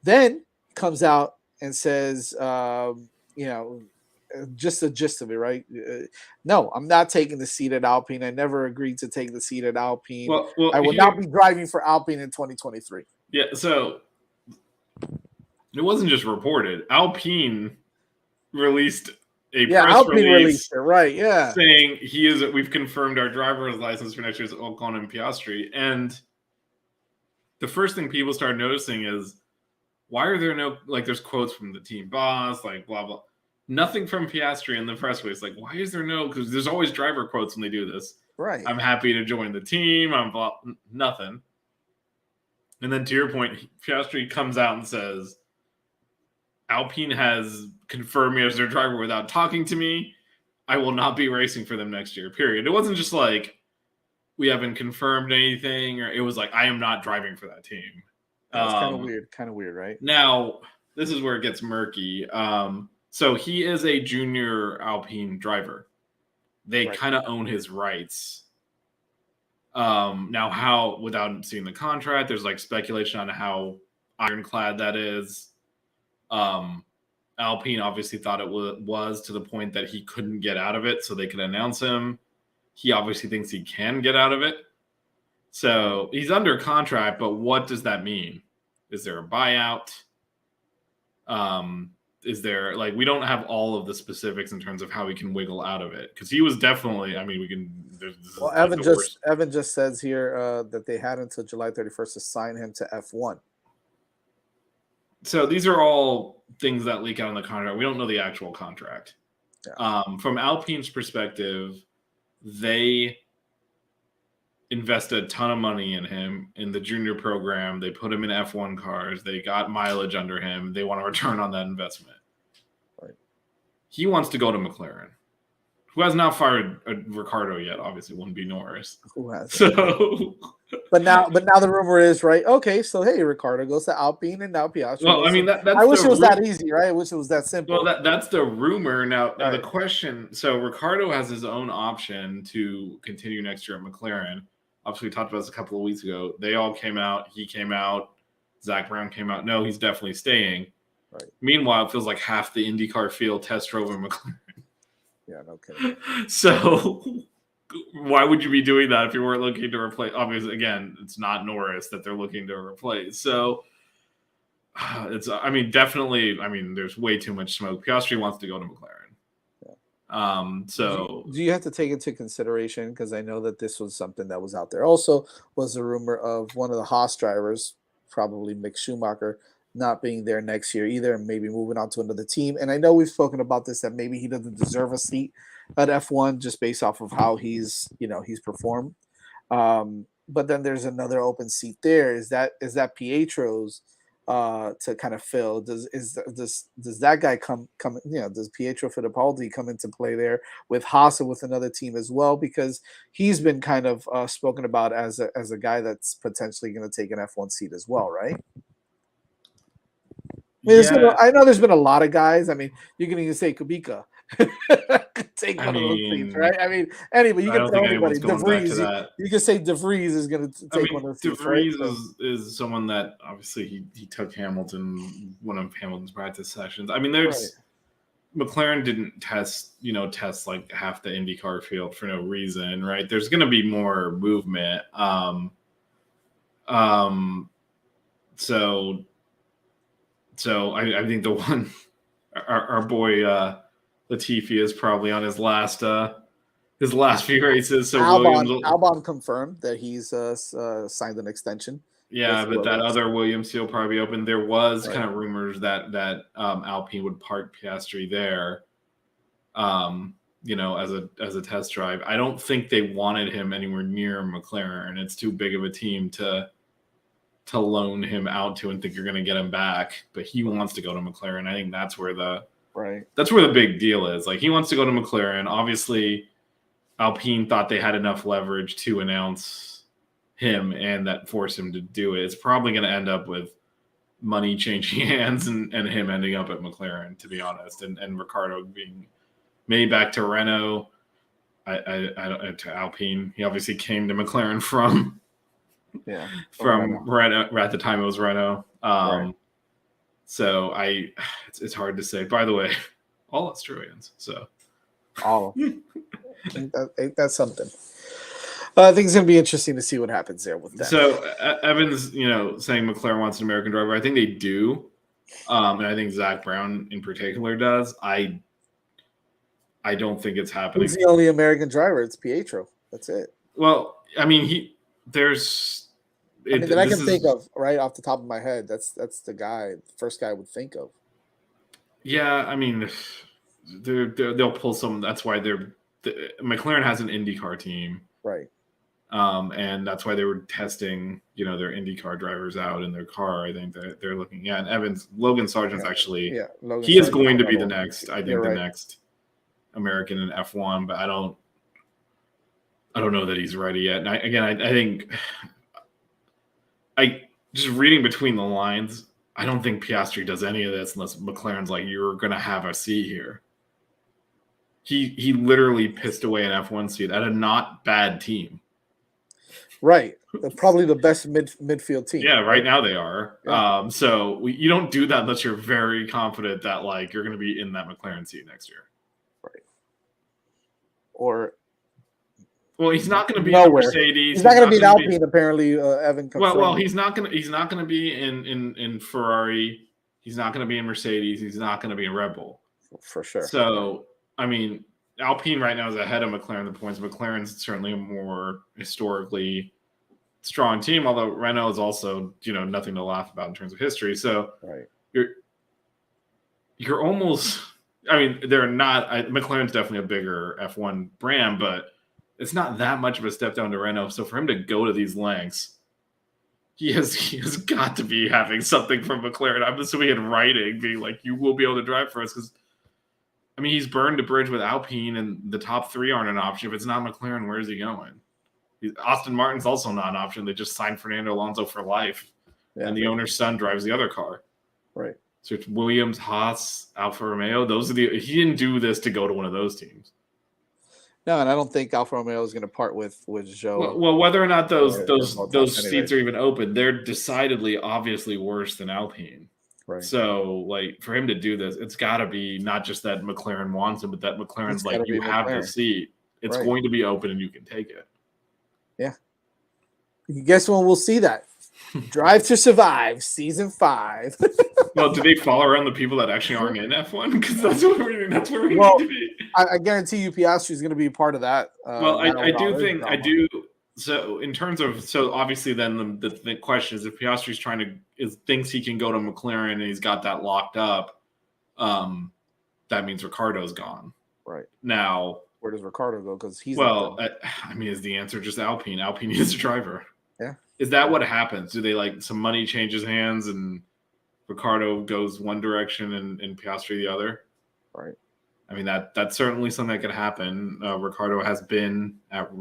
Then comes out and says, just the gist of it, right? No, I'm not taking the seat at Alpine. I never agreed to take the seat at Alpine. Well, I will not be driving for Alpine in 2023. Yeah, so it wasn't just reported. Alpine released a press release, right? Yeah, saying we've confirmed our driver's license for next year's Ocon and Piastri. And the first thing people start noticing is, why are there no, there's quotes from the team boss, blah blah. Nothing from Piastri in the press release. Like, why is there no? Because there's always driver quotes when they do this. Right. I'm happy to join the team. Nothing. And then to your point, Piastri comes out and says, Alpine has confirmed me as their driver without talking to me. I will not be racing for them next year, period. It wasn't just like, we haven't confirmed anything, or it was like, I am not driving for that team. That's kind of weird, right? Now, this is where it gets murky. So he is a junior Alpine driver. They kind of own his rights. Now, how, without seeing the contract, there's like speculation on how ironclad that is. Alpine obviously thought it was to the point that he couldn't get out of it, so they could announce him. He obviously thinks he can get out of it. So he's under contract, but what does that mean? Is there a buyout? Is there, like, we don't have all of the specifics in terms of how he can wiggle out of it, because he was definitely, I mean, we can. Well, Evan just says here that they had until July 31st to sign him to F1. So these are all things that leak out in the contract. We don't know the actual contract. Yeah. From Alpine's perspective, they invested a ton of money in him in the junior program. They put him in F1 cars. They got mileage under him. They want a return on that investment. Right. He wants to go to McLaren, who has not fired Ricciardo yet. Obviously, it wouldn't be Norris. Who has? So, but now the rumor is, right? Okay, so hey, Ricciardo goes to Alpine, and now Piastri. Well, I mean, that's I wish it was that easy, right? I wish it was that simple. Well, that's the rumor. Now the question. So Ricciardo has his own option to continue next year at McLaren. Obviously, we talked about this a couple of weeks ago. They all came out. He came out. Zach Brown came out. No, he's definitely staying. Right. Meanwhile, it feels like half the IndyCar field test drove in McLaren. Yeah, no kidding. So why would you be doing that if you weren't looking to replace? Obviously, again, it's not Norris that they're looking to replace. So it's, I mean, definitely, I mean, there's way too much smoke. Piastri wants to go to McLaren. So do you have to take into consideration, because I know that this was something that was out there also, was a rumor of one of the Haas drivers, probably Mick Schumacher, not being there next year either, and maybe moving on to another team. And I know we've spoken about this, that maybe he doesn't deserve a seat at F1 just based off of how he's performed. But then there's another open seat there. Is that Pietro's to kind of fill? Does that guy come? Does Pietro Fittipaldi come into play there with Haas and with another team as well? Because he's been kind of spoken about as a guy that's potentially going to take an F1 seat as well, right? I know there's been a lot of guys. I mean, you can even say Kubica take one of those seats, right? I mean, anybody, you can tell anybody. DeVries, you can say DeVries is going to take one of those seats. DeVries right? is someone that obviously he took one of Hamilton's practice sessions. I mean, there's McLaren didn't test like half the IndyCar field for no reason, right? There's going to be more movement. So I think the one, our boy Latifi is probably on his last few races. So Albon confirmed that he's signed an extension. Yeah, but that other Williams seal probably be open. There was kind of rumors that Alpine would park Piastri there, as a test drive. I don't think they wanted him anywhere near McLaren. It's too big of a team to loan him out to and think you're going to get him back. But he wants to go to McLaren. I think that's where that's where the big deal is. Like, he wants to go to McLaren. Obviously, Alpine thought they had enough leverage to announce him and that forced him to do it. It's probably going to end up with money changing hands and him ending up at McLaren, to be honest, and Ricciardo being maybe back to Renault. To Alpine. He obviously came to McLaren from Renault. At the time it was Renault. So it's hard to say. By the way, all Australians. So all ain't that something? I think it's going to be interesting to see what happens there with that. So Evans, saying McLaren wants an American driver. I think they do, and I think Zach Brown in particular does. I don't think it's happening. He's the only American driver. It's Pietro. That's it. Well, I mean, that I can think of right off the top of my head. That's the first guy I would think of. Yeah, I mean, they'll pull some. That's why McLaren has an IndyCar team, right? And that's why they were testing, their IndyCar drivers out in their car. I think that they're looking at Logan Sargent's actually, he is going to be the next. I think the next American in F1, but I don't know that he's ready yet. And I think just reading between the lines, I don't think Piastri does any of this unless McLaren's like, you're going to have a seat here. He literally pissed away an F1 seat at a not bad team. Right. Probably the best midfield team. Yeah, right now they are. Yeah. So you don't do that unless you're very confident that you're going to be in that McLaren seat next year. Right. Or well, he's not going to be in Mercedes. He's not going to be in Alpine, apparently. Evan. Well, he's not going to be in Ferrari. He's not going to be in Mercedes. He's not going to be in Red Bull. For sure. So, I mean, Alpine right now is ahead of McLaren in the points. McLaren's certainly a more historically strong team, although Renault is also, nothing to laugh about in terms of history. So you're almost, I mean, they're not, McLaren's definitely a bigger F1 brand, but it's not that much of a step down to Renault. So for him to go to these lengths, he has got to be having something from McLaren. I'm assuming in writing, being like, you will be able to drive for us, because I mean, he's burned a bridge with Alpine, and the top three aren't an option. If it's not McLaren, where is he going? Aston Martin's also not an option. They just signed Fernando Alonso for life, and the owner's son drives the other car. Right. So it's Williams, Haas, Alfa Romeo. He didn't do this to go to one of those teams. No, and I don't think Alfa Romeo is going to part with Zhou. Well, whether or not those seats are even open, they're decidedly, obviously worse than Alpine. Right. So, for him to do this, it's got to be not just that McLaren wants him, but that McLaren's like, you have the seat. It's going to be open and you can take it. Yeah. Guess when we'll see that? Drive to Survive, Season 5. Well, do they follow around the people that actually aren't in F1? Because that's where we need to be. I guarantee you Piastri is going to be part of that. I do. So in terms of, obviously then the question is, if Piastri's thinks he can go to McLaren and he's got that locked up, that means Ricciardo's gone. Right. Now, where does Ricciardo go? Because he's is the answer just Alpine? Alpine needs a driver. Yeah. Is that what happens? Do they some money changes hands and Ricciardo goes one direction and Piastri the other? Right. I mean, that's certainly something that could happen. Ricciardo has been at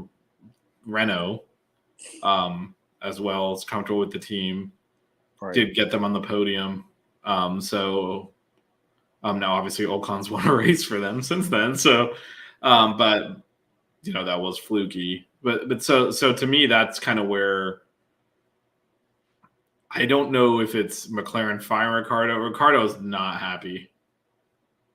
Renault, as well as comfortable with the team, did get them on the podium. Now obviously Ocon's won a race for them since then. So, but that was fluky. But so to me, that's kind of where I don't know if it's McLaren firing Ricciardo. Ricciardo is not happy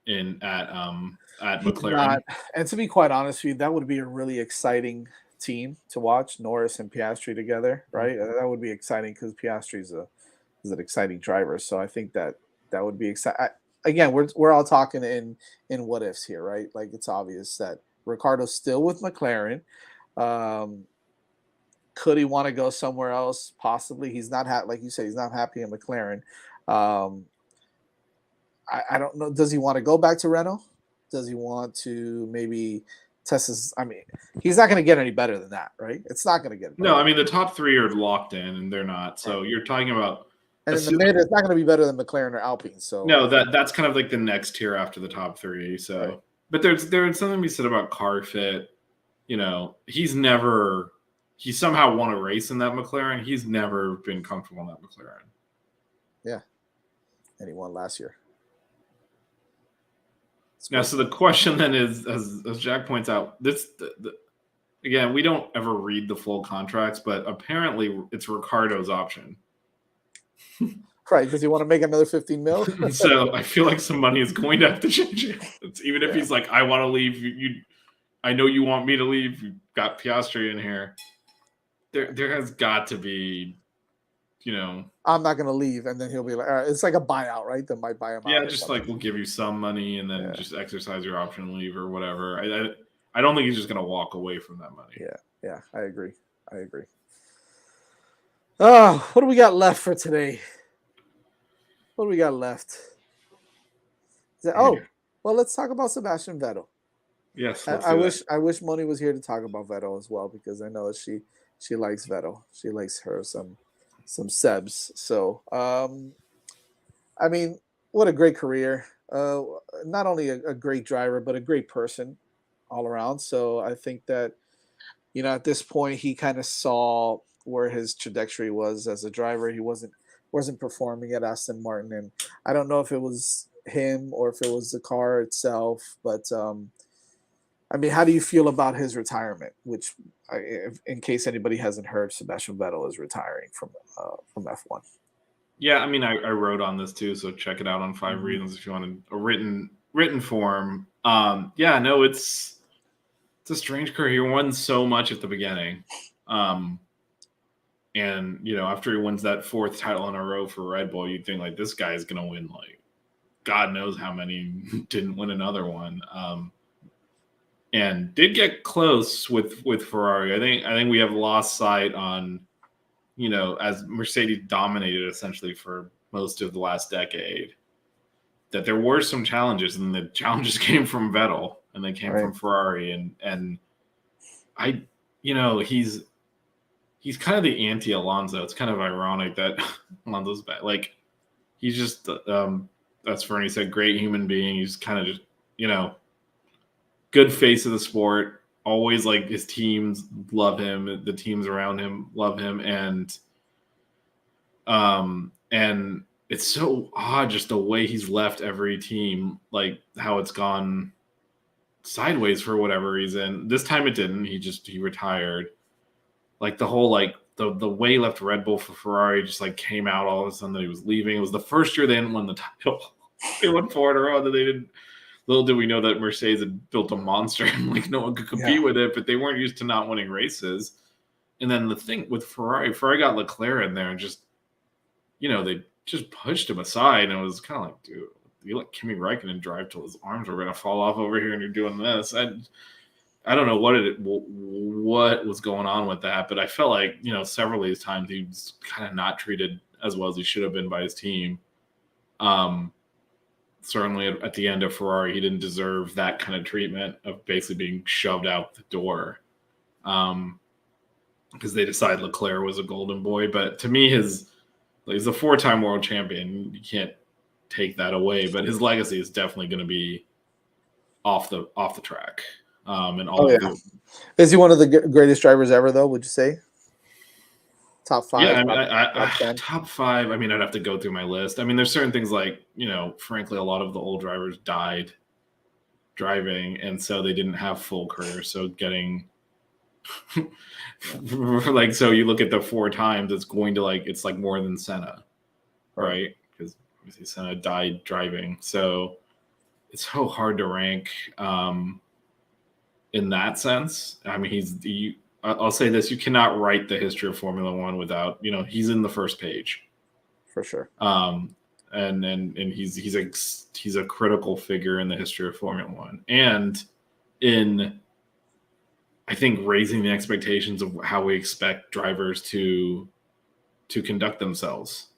at McLaren. And to be quite honest with you, that would be a really exciting team to watch, Norris and Piastri together, right? That would be exciting because Piastri is an exciting driver. So I think that would be exciting. Again, we're all talking in what ifs here, right? It's obvious that Ricciardo's still with McLaren. Could he want to go somewhere else? Possibly. He's not like you said, he's not happy in McLaren. I don't know. Does he want to go back to Renault? Does he want to maybe test his? I mean, he's not going to get any better than that, right? It's not going to get better. No, I mean, the top three are locked in, and they're not. So you're talking about. And in the mid, it's not going to be better than McLaren or Alpine. So no, that's kind of like the next tier after the top three. So, but there's something to be said about car fit. He somehow won a race in that McLaren. He's never been comfortable in that McLaren. Yeah, and he won last year. Now, so the question then is, as Jack points out, again, we don't ever read the full contracts, but apparently it's Ricciardo's option. Right, does he want to make another 15 mil? So I feel like some money is going to have to change it. Even if he's like, I want to leave, I know you want me to leave. You've got Piastri in here. There has got to be, I'm not going to leave, and then he'll be like, all right, it's like a buyout, right? That might buy him out. Yeah, just we'll give you some money and then just exercise your option and leave or whatever. I don't think he's just going to walk away from that money. Yeah, I agree. Oh, what do we got left for today? What do we got left? Well, let's talk about Sebastian Vettel. Yes, I, let's I do wish that. I wish Moni was here to talk about Vettel as well because I know she likes Vettel. She likes her some Sebs. So I mean, what a great career. Not only a great driver, but a great person all around. So I think that, at this point, he kind of saw where his trajectory was as a driver. He wasn't performing at Aston Martin, and I don't know if it was him or if it was the car itself. But I mean, how do you feel about his retirement? Which, in case anybody hasn't heard, Sebastian Vettel is retiring from F1. Yeah, I mean, I wrote on this too, so check it out on 5 Mhm. Reasons if you want a written form. Yeah, no, it's a strange career. He won so much at the beginning, um, and after he wins that fourth title in a row for Red Bull, you'd think like this guy is gonna win like God knows how many. Didn't win another one, and did get close with Ferrari. I think we have lost sight on as Mercedes dominated essentially for most of the last decade, that there were some challenges, and the challenges came from Vettel and they came Right. from Ferrari, and I, he's kind of the anti Alonso. It's kind of ironic that Alonso's bad. Like he's just, as Fernie said, great human being. He's kind of just, good face of the sport. Always like his teams love him. The teams around him love him, and it's so odd just the way he's left every team, like how it's gone sideways for whatever reason. This time it didn't. He retired. Like the whole like the way he left Red Bull for Ferrari just like came out all of a sudden that he was leaving. It was the first year they didn't win the title. They won 4 in a row, that they didn't. Little did we know that Mercedes had built a monster and like no one could Yeah. compete with it, but they weren't used to not winning races. And then the thing with Ferrari got Leclerc in there and just they just pushed him aside, and it was kind of like, dude, you let Kimi Räikkönen drive till his arms were gonna fall off over here, and you're doing this. I don't know what was going on with that, but I felt like several of these times he was kind of not treated as well as he should have been by his team. Certainly at the end of Ferrari, he didn't deserve that kind of treatment of basically being shoved out the door. Because they decided Leclerc was a golden boy, but to me, he's a 4-time world champion. You can't take that away, but his legacy is definitely going to be off the track. And all Is he one of the greatest drivers ever, though? Would you say top 5? Yeah, I mean, top 10. Top 5. I mean, I'd have to go through my list. I mean, there's certain things like frankly, a lot of the old drivers died driving, and so they didn't have full careers. So getting like, so you look at the 4 times, it's going to it's like more than Senna, right? Because obviously Senna died driving, so it's so hard to rank in that sense. I mean, I'll say this: you cannot write the history of Formula One without he's in the first page for sure. And he's a critical figure in the history of Formula One, and in I think raising the expectations of how we expect drivers to conduct themselves,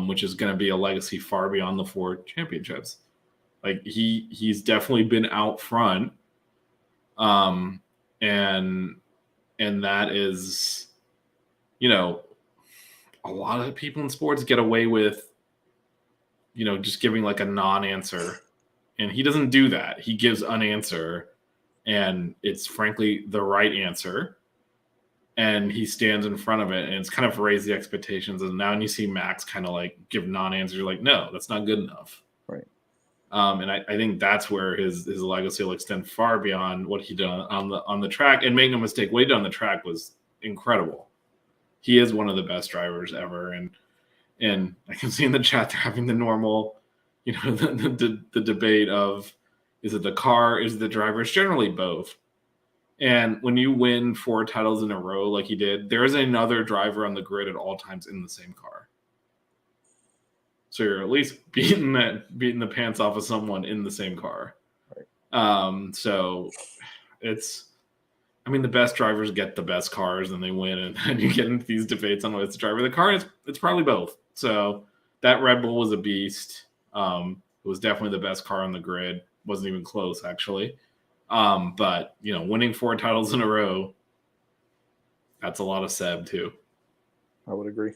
which is going to be a legacy far beyond the 4 championships. Like he's definitely been out front, and that is, a lot of people in sports get away with, just giving like a non-answer, and he doesn't do that. He gives an answer, and it's frankly the right answer, and he stands in front of it, and it's kind of raised the expectations. And now when you see Max kind of like give non-answers, you're like, no, that's not good enough. Right. And I think that's where his legacy will extend far beyond what he did on the track. And make no mistake, what he did on the track was incredible. He is one of the best drivers ever, and I can see in the chat they're having the normal, the debate of, is it the car, is it the driver? It's generally both. And when you win 4 titles in a row like he did, there is another driver on the grid at all times in the same car. So you're at least beating the pants off of someone in the same car. Right. So it's, I mean, the best drivers get the best cars and they win, and then you get into these debates on what's the driver of the car. It's probably both. So that Red Bull was a beast. It was definitely the best car on the grid. wasn't even close actually. But winning 4 titles in a row, that's a lot of Seb too. I would agree.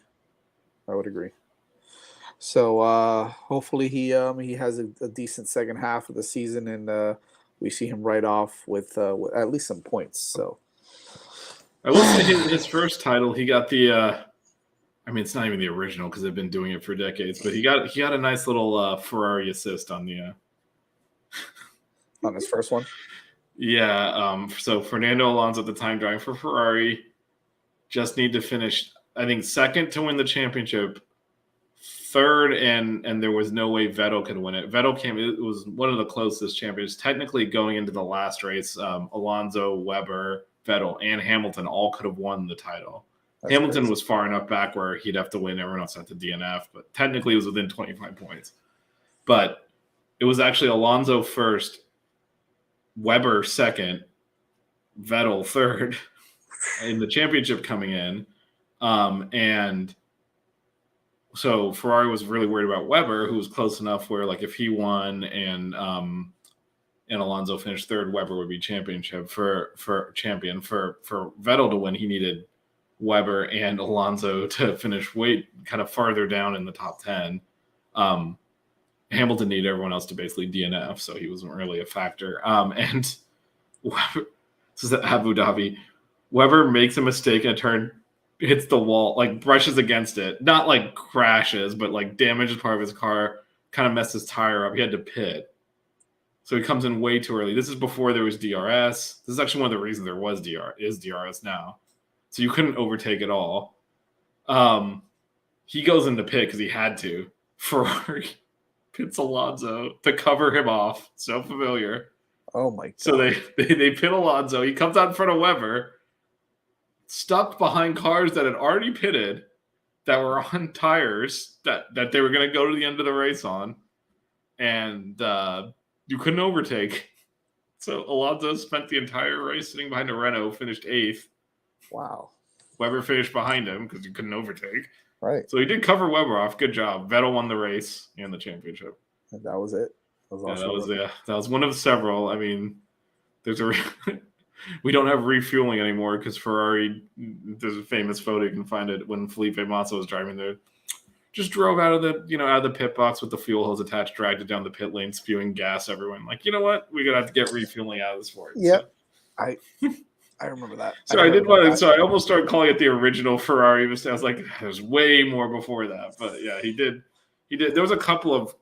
So hopefully he has a decent second half of the season, and we see him right off with at least some points. So I will say his first title, he got the. It's not even the original because they've been doing it for decades, but he got a nice little Ferrari assist on the. On his first one. Yeah. So Fernando Alonso at the time driving for Ferrari, just need to finish, I think, second to win the championship. Third, and there was no way Vettel could win it. Vettel came. It was one of the closest champions. Technically, going into the last race, Alonso, Webber, Vettel, and Hamilton all could have won the title. That's Hamilton crazy. Was far enough back where he'd have to win. Everyone else had to DNF, but technically it was within 25 points. But it was actually Alonso first, Webber second, Vettel third in the championship coming in, and. So Ferrari was really worried about Webber, who was close enough where, like, if he won and Alonso finished third, Webber would be championship for champion. For Vettel to win, he needed Webber and Alonso to finish way kind of farther down in the top 10. Hamilton needed everyone else to basically DNF, so he wasn't really a factor. And Webber, this is at Abu Dhabi. Webber makes a mistake in a turn. Hits the wall, like brushes against it, not like crashes, but like damages part of his car, kind of messed his tire up. He had to pit. So he comes in way too early. This is before there was DRS. This is actually one of the reasons there was DRS now. So you couldn't overtake at all. He goes into pit because he had to. Ferrari pits Alonso to cover him off. So familiar. Oh my God. So they pit Alonso. He comes out in front of Webber. Stuck behind cars that had already pitted, that were on tires that they were going to go to the end of the race on, and you couldn't overtake. So Alonso spent the entire race sitting behind a Renault, finished 8th. Wow. Webber finished behind him because you couldn't overtake. Right. So he did cover Webber off. Good job. Vettel won the race and the championship. And that was it. That was one of several. There's a. We don't have refueling anymore because Ferrari, there's a famous photo, you can find it, when Felipe Massa was driving there. Just drove out of the pit box with the fuel hose attached, dragged it down the pit lane, spewing gas everywhere. Like, you know what? We're going to have to get refueling out of the sport. Yep. So. I remember that. So I almost started calling it the original Ferrari. I was like, there's way more before that. But yeah, he did. There was a couple of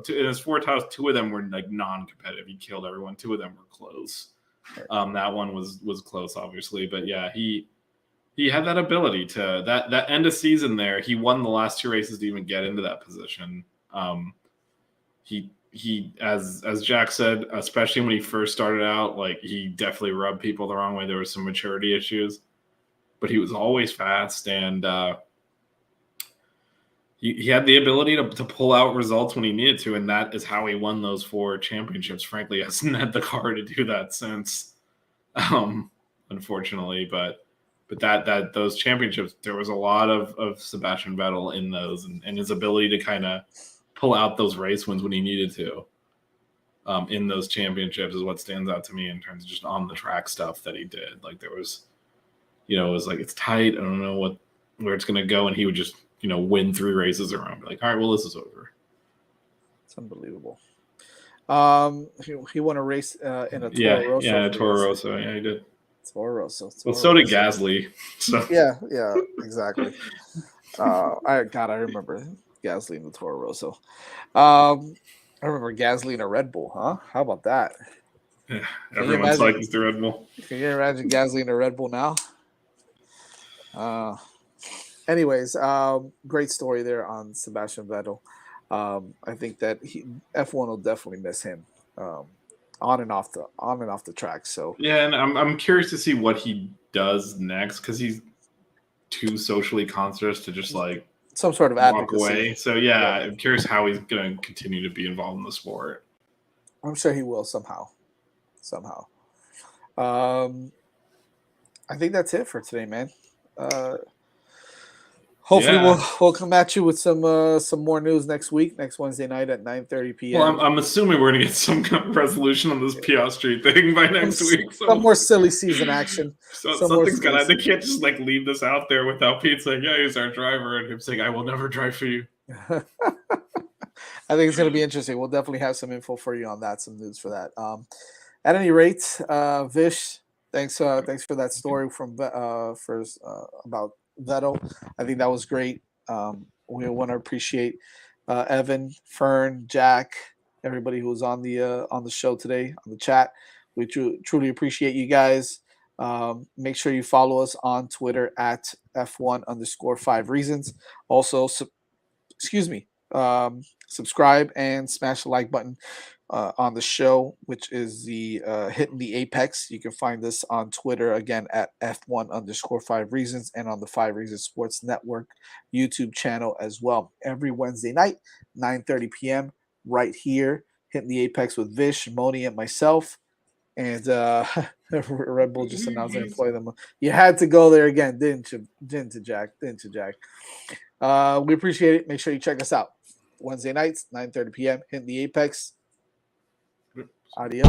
in his 4 titles, 2 of them were like non-competitive. He killed everyone. 2 of them were close. That one was close, obviously, but yeah, he had that ability to that end of season there. He won the last 2 races to even get into that position. He as Jack said, especially when he first started out, like, he definitely rubbed people the wrong way. There was some maturity issues, but he was always fast, and he had the ability to pull out results when he needed to, and that is how he won those 4 championships. Frankly, he hasn't had the car to do that since, unfortunately. But that those championships, there was a lot of Sebastian Vettel in those, and his ability to kind of pull out those race wins when he needed to in those championships is what stands out to me in terms of just on the track stuff that he did. Like, there was, it was like, it's tight, I don't know where it's going to go, and he would just win 3 races around. Like, all right, well, this is over. It's unbelievable. He won a race in a Toro Rosso. Yeah, Toro Rosso. Yeah, he did. Toro Rosso. Well, so did Gasly. So. Yeah, exactly. I remember Gasly in the Toro Rosso. I remember Gasly in a Red Bull, huh? How about that? Yeah, everyone's liking the Red Bull. Can you imagine Gasly in a Red Bull now? Anyways, great story there on Sebastian Vettel. I think that F1 will definitely miss him on and off the track. So yeah, and I'm curious to see what he does next, because he's too socially conscious to just like some sort of walk away. So yeah, I'm curious how he's going to continue to be involved in the sport. I'm sure he will somehow. I think that's it for today, man. Hopefully, Yeah. we'll come at you with some more news next week, next Wednesday night at 9:30 p.m. Well, I'm assuming we're gonna get some kind of resolution on this Piastri thing by next week. Some more silly season action. So Some more something's silly gonna. They season. can't just like leave this out there without Pete saying, "Yeah, he's our driver," and him saying, "I will never drive for you." I think it's going to be interesting. We'll definitely have some info for you on that, some news for that. At any rate, Vish, thanks for that story from about Vettel. I think that was great. We want to appreciate Evan, Fern, Jack, everybody who was on the show today on the chat. We truly appreciate you guys. Make sure you follow us on Twitter at F1_5 reasons. Also, subscribe and smash the like button on the show, which is the hitting the apex. You can find this on Twitter again at F1_5 reasons and on the 5 Reasons Sports Network YouTube channel as well. Every Wednesday night, 9:30 p.m. right here, hitting the apex with Vish, Moni, and myself. And Red Bull just announced they employ them. You had to go there again, didn't you? Didn't you, Jack? We appreciate it. Make sure you check us out Wednesday nights, 9:30 p.m. Hitting the apex. Adios.